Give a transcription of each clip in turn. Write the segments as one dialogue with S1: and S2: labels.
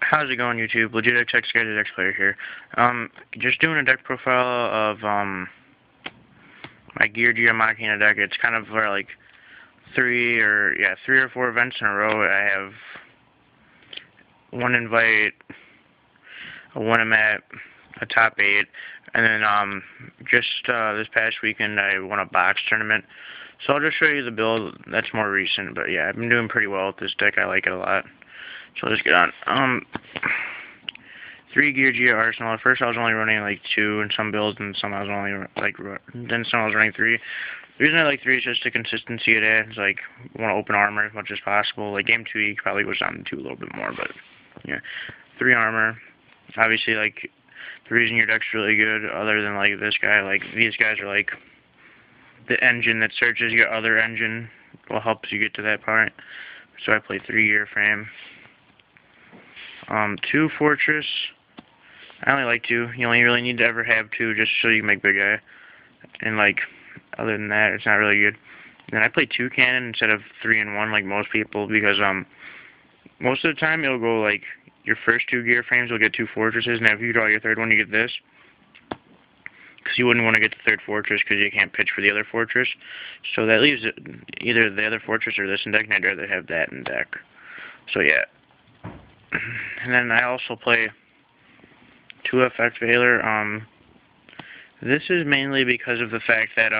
S1: How's it going, YouTube? Legit XX Guy, the Dex Player here. Just doing a deck profile of my Geargia machina deck. It's kind of for like three or four events in a row. I have one invite, a one map, a top 8, and then just this past weekend I won a box tournament. So I'll just show you the build that's more recent. But yeah, I've been doing pretty well with this deck. I like it a lot. So let's get on. 3 Geargia Arsenal. At first I was only running like 2 in some builds, and some I was only then some I was running 3. The reason I like 3 is just the consistency it adds. Like, want to open armor as much as possible. Like game 2 you probably goes down to 2 a little bit more, but yeah. 3 armor. Obviously, like, the reason your deck's really good, other than like this guy, like these guys are like the engine that searches your other engine, will help you get to that point. So I play 3 Gear Frame. 2 Fortress. I only like 2. You only really need to ever have 2 just so you can make big guy. And like, other than that, it's not really good. And then I play 2 Cannon instead of 3 and 1 like most people, because most of the time it'll go like your first 2 Gear Frames will get 2 Fortresses, and if you draw your third one, you get this. Because you wouldn't want to get the third Fortress because you can't pitch for the other Fortress. So that leaves it either the other Fortress or this in deck, and I'd rather have that in deck. So yeah. And then I also play 2 Effect Veiler. This is mainly because of the fact that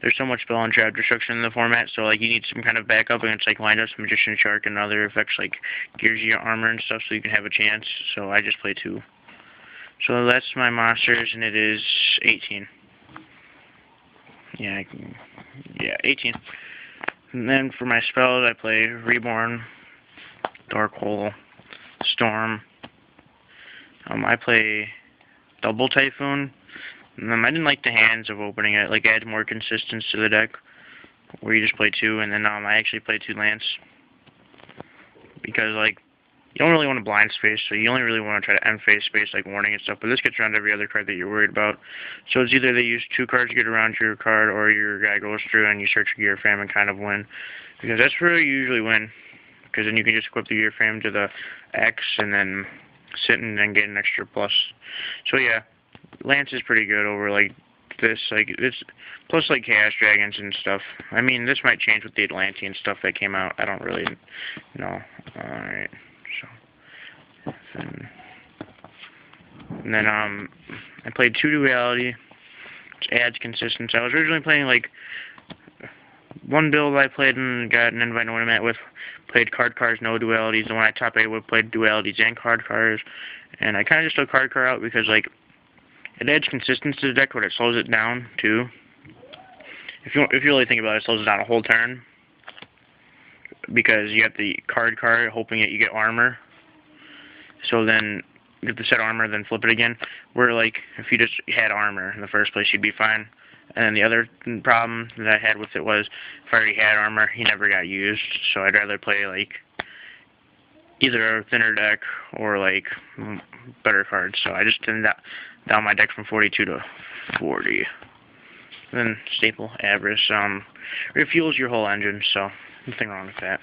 S1: there's so much spell and trap destruction in the format, so like you need some kind of backup against like Windups, Magician Shark, and other effects like Geargia armor and stuff, so you can have a chance. So I just play 2. So that's my monsters, and it is 18. Yeah, 18. And then for my spells, I play Reborn, Dark Hole, Storm. I play Double Typhoon. I didn't like the hands of opening it. Like, adds more consistency to the deck, where you just play 2, and then I actually play 2 Lance, because like you don't really want to blind space, so you only really want to try to end phase space like Warning and stuff. But this gets around every other card that you're worried about. So it's either they use 2 cards to get around your card, or your guy goes through and you search your Gear Frame and kind of win, because that's where you usually win. Because then you can just equip the Gear Frame to the X and then sit and then get an extra plus. So yeah, Lance is pretty good over like this, like it's plus like Chaos Dragons and stuff. I mean, this might change with the Atlantean stuff that came out. I don't really know. Alright, so and then I played 2 Duality, which adds consistency. I was originally playing like one build I played and got an invite to met with, played card cars, no dualities. The one I top 8 would played dualities and card cars, and I kind of just took card car out because like it adds consistency to the deck, but it slows it down too. If you really think about it, it slows it down a whole turn, because you have the card hoping that you get armor. So then you get the set armor, then flip it again. Where like if you just had armor in the first place, you'd be fine. And then the other problem that I had with it was, if I already had armor, he never got used. So I'd rather play like either a thinner deck or like better cards. So I just thinned down my deck from 42 to 40. Then staple Avarice refuels your whole engine, so nothing wrong with that.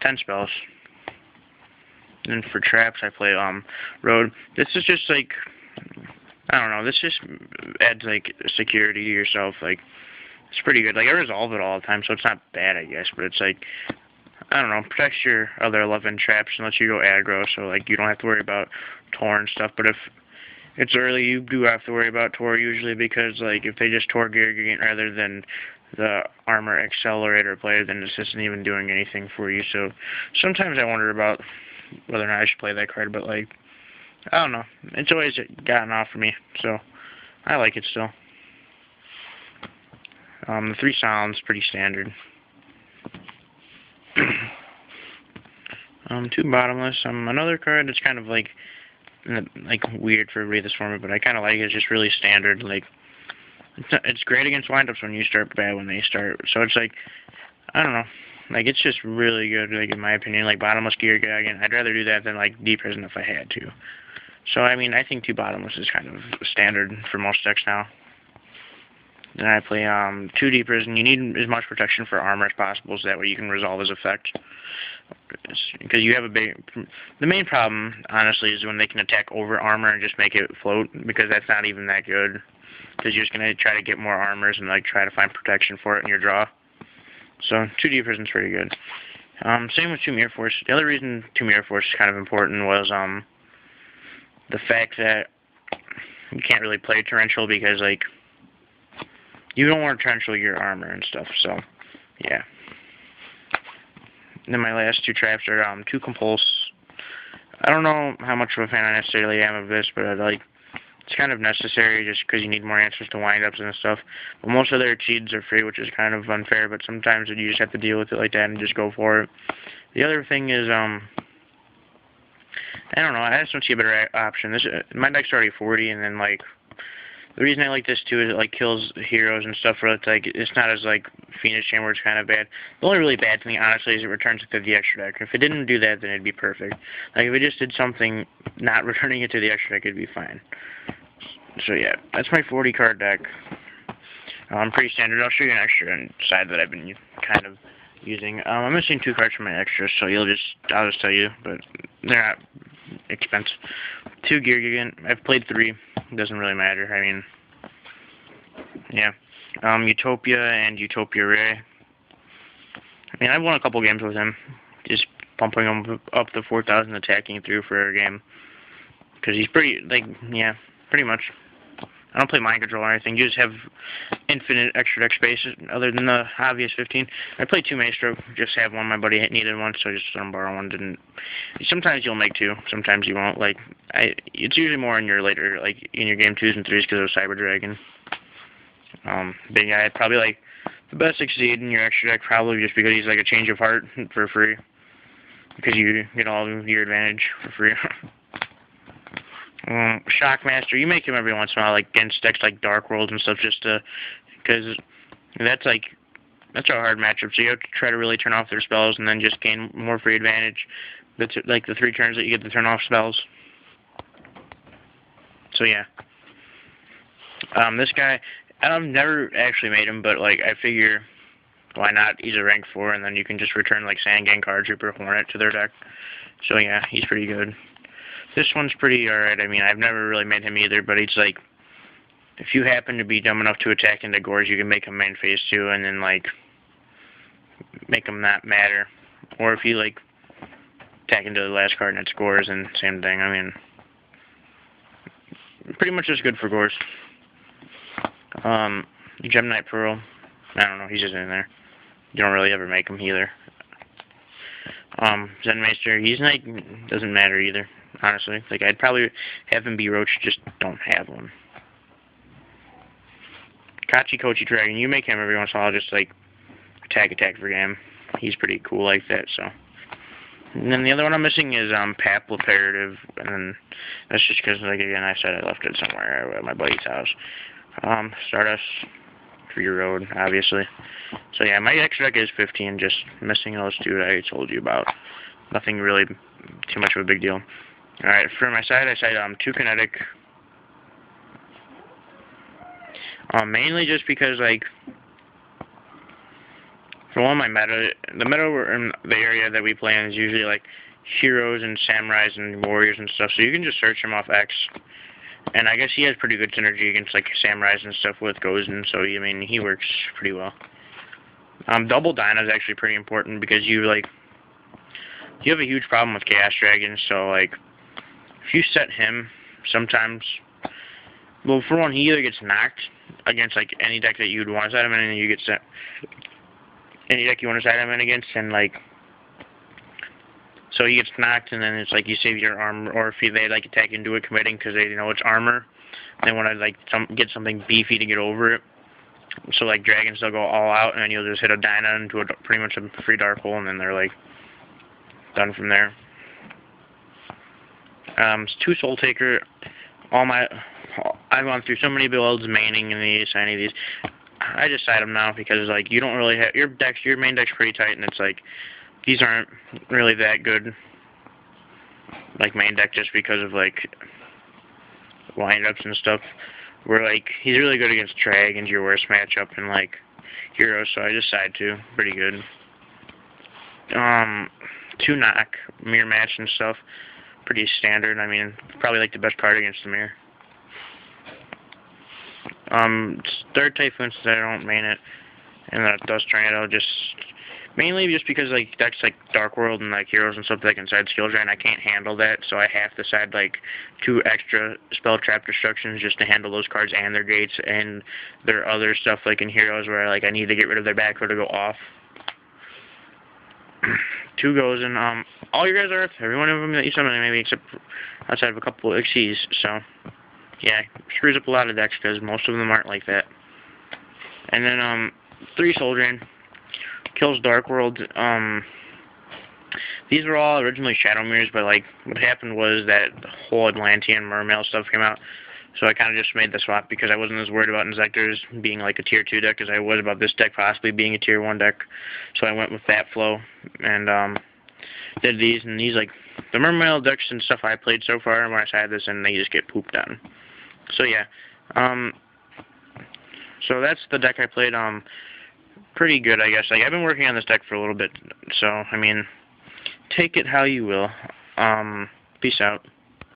S1: 10 spells. And then for traps, I play Road. This is just like, I don't know, this just adds like security to yourself. Like, it's pretty good. Like, I resolve it all the time, so it's not bad, I guess, but it's like, I don't know, protects your other 11 traps and lets you go aggro, so like you don't have to worry about Tor and stuff. But if it's early, you do have to worry about Tor usually, because like if they just Tor Geargia rather than the armor accelerator play, then this isn't even doing anything for you. So sometimes I wonder about whether or not I should play that card, but like, I don't know. It's always gotten off for me, so I like it still. The 3 Sounds pretty standard. 2 Bottomless. Another card that's kind of like weird for everybody this format, but I kind of like it. It's just really standard. Like, it's great against windups when you start, bad when they start. So it's like, I don't know. Like, it's just really good, like, in my opinion. Like, Bottomless Geargia, again, I'd rather do that than, like, Deep Prison if I had to. So, I mean, I think 2 Bottomless is kind of standard for most decks now. Then I play 2 Deep Prison. You need as much protection for armor as possible, so that way you can resolve his effect. because you have the main problem, honestly, is when they can attack over armor and just make it float, because that's not even that good, because you're just going to try to get more armors and like try to find protection for it in your draw. So 2D prison's pretty good. Same with Tomb Air Force. The other reason Tomb Air Force is kind of important was the fact that you can't really play torrential because like you don't want to torrential your armor and stuff. So yeah. And then my last two traps are 2 compulse. I don't know how much of a fan I necessarily am of this, but it's kind of necessary just because you need more answers to windups and stuff. But most of their exceeds are free, which is kind of unfair, but sometimes you just have to deal with it like that and just go for it. The other thing is, I don't know, I just don't see a better option. My deck's already 40, and then, like, the reason I like this, too, is it, like, kills heroes and stuff where it's, like, it's not as, like, Phoenix Chamber, it's kind of bad. The only really bad thing, honestly, is it returns it to the extra deck. If it didn't do that, then it'd be perfect. Like, if it just did something not returning it to the extra deck, it'd be fine. So, yeah, that's my 40-card deck. Pretty standard. I'll show you an extra side that I've been kind of using. I'm missing 2 cards from my extras, so I'll just tell you, but they're not expensive. 2 Geargia. I've played 3. It doesn't really matter. I mean, yeah. Utopia and Utopia Ray. I mean, I've won a couple games with him, just pumping him up to 4,000 attacking through for a game, because he's pretty, like, yeah, pretty much. I don't play mind control or anything. You just have infinite extra deck space other than the obvious 15. I play 2 Maestro. Just have one. My buddy needed one, so I just let him borrow one. Sometimes you'll make 2. Sometimes you won't. Like, it's usually more in your later, like, in your game 2s and 3s because of Cyber Dragon. Big guy. Probably, like, the best succeed in your extra deck probably just because he's, like, a change of heart for free. Because you get all of your advantage for free. Shockmaster, you make him every once in a while, like against decks like Dark World and stuff, just because that's a hard matchup. So you have to try to really turn off their spells and then just gain more free advantage. That's like the 3 turns that you get to turn off spells. So yeah, this guy, I've never actually made him, but like I figure why not? He's a rank 4, and then you can just return like Sandgang, Card Trooper, Hornet to their deck. So yeah, he's pretty good. This one's pretty alright. I mean, I've never really made him either, but he's like, if you happen to be dumb enough to attack into Gores, you can make him main phase 2 and then, like, make him not matter. Or if you, like, attack into the last card and it scores, and same thing. I mean, pretty much just good for Gores. Gemini Pearl, I don't know, he's just in there. You don't really ever make him either. Zenmeister, he's like, doesn't matter either. Honestly, like, I'd probably have him be Roach, just don't have one. Kachi Kochi Dragon, you make him every once in a while, just, like, attack for game. He's pretty cool like that, so. And then the other one I'm missing is, Pap Imperative, and then that's just because, like, again, I said I left it somewhere at my buddy's house. Stardust, Free Road, obviously. So, yeah, my extra deck is 15, just missing those 2 that I told you about. Nothing really too much of a big deal. Alright, for my side, I side 2 Kinetic. Mainly just because, like, for one, my meta, the meta in the area that we play in is usually, like, heroes and samurais and warriors and stuff, so you can just search him off X. And I guess he has pretty good synergy against, like, samurais and stuff with Gozen, so, I mean, he works pretty well. Double Dyna is actually pretty important because you have a huge problem with Chaos Dragons, so, like, if you set him, sometimes, well, for one, he either gets knocked against, like, any deck that you'd want to set him in, and then you get set any deck you want to set him in against, and, like, so he gets knocked, and then it's like you save your armor, or if they, like, attack into it committing because they know it's armor, they want to, like, get something beefy to get over it. So, like, dragons, they'll go all out, and then you'll just hit a Dyna into pretty much a free dark hole, and then they're, like, done from there. 2 Soul Taker. I've gone through so many builds, maining in these, signing these. I just side them now because, like, you don't really have your main deck's pretty tight, and it's like these aren't really that good, like, main deck, just because of, like, windups and stuff. Where, like, he's really good against dragons, your worst matchup, and, like, heroes. So I just side 2, pretty good. 2 knock, mirror match and stuff. Pretty standard. I mean, probably like the best card against the mirror. Third Typhoon, since I don't main it, and that Dust Tornado, mainly just because like decks like Dark World and like Heroes and stuff that can side Skill Drain, I can't handle that, so I have to side like 2 extra Spell Trap Destructions just to handle those cards and their gates and their other stuff like in Heroes where like I need to get rid of their back row to go off. 2 goes, and all your guys are Earth. Every one of them that you summon, maybe except outside of a couple of Xyz, so yeah, screws up a lot of decks because most of them aren't like that. And then 3 Soul Drain. Kills Dark World. These were all originally Shadow Mirrors, but like what happened was that the whole Atlantean Mermail stuff came out, so I kind of just made the swap because I wasn't as worried about Inzectors being like a tier 2 deck as I was about this deck possibly being a tier 1 deck. So I went with that flow and did these, and these like the Mermail decks and stuff I played so far when I sided this and they just get pooped on. So yeah, so that's the deck I played. Pretty good, I guess. Like, I've been working on this deck for a little bit, so, I mean, take it how you will. Peace out.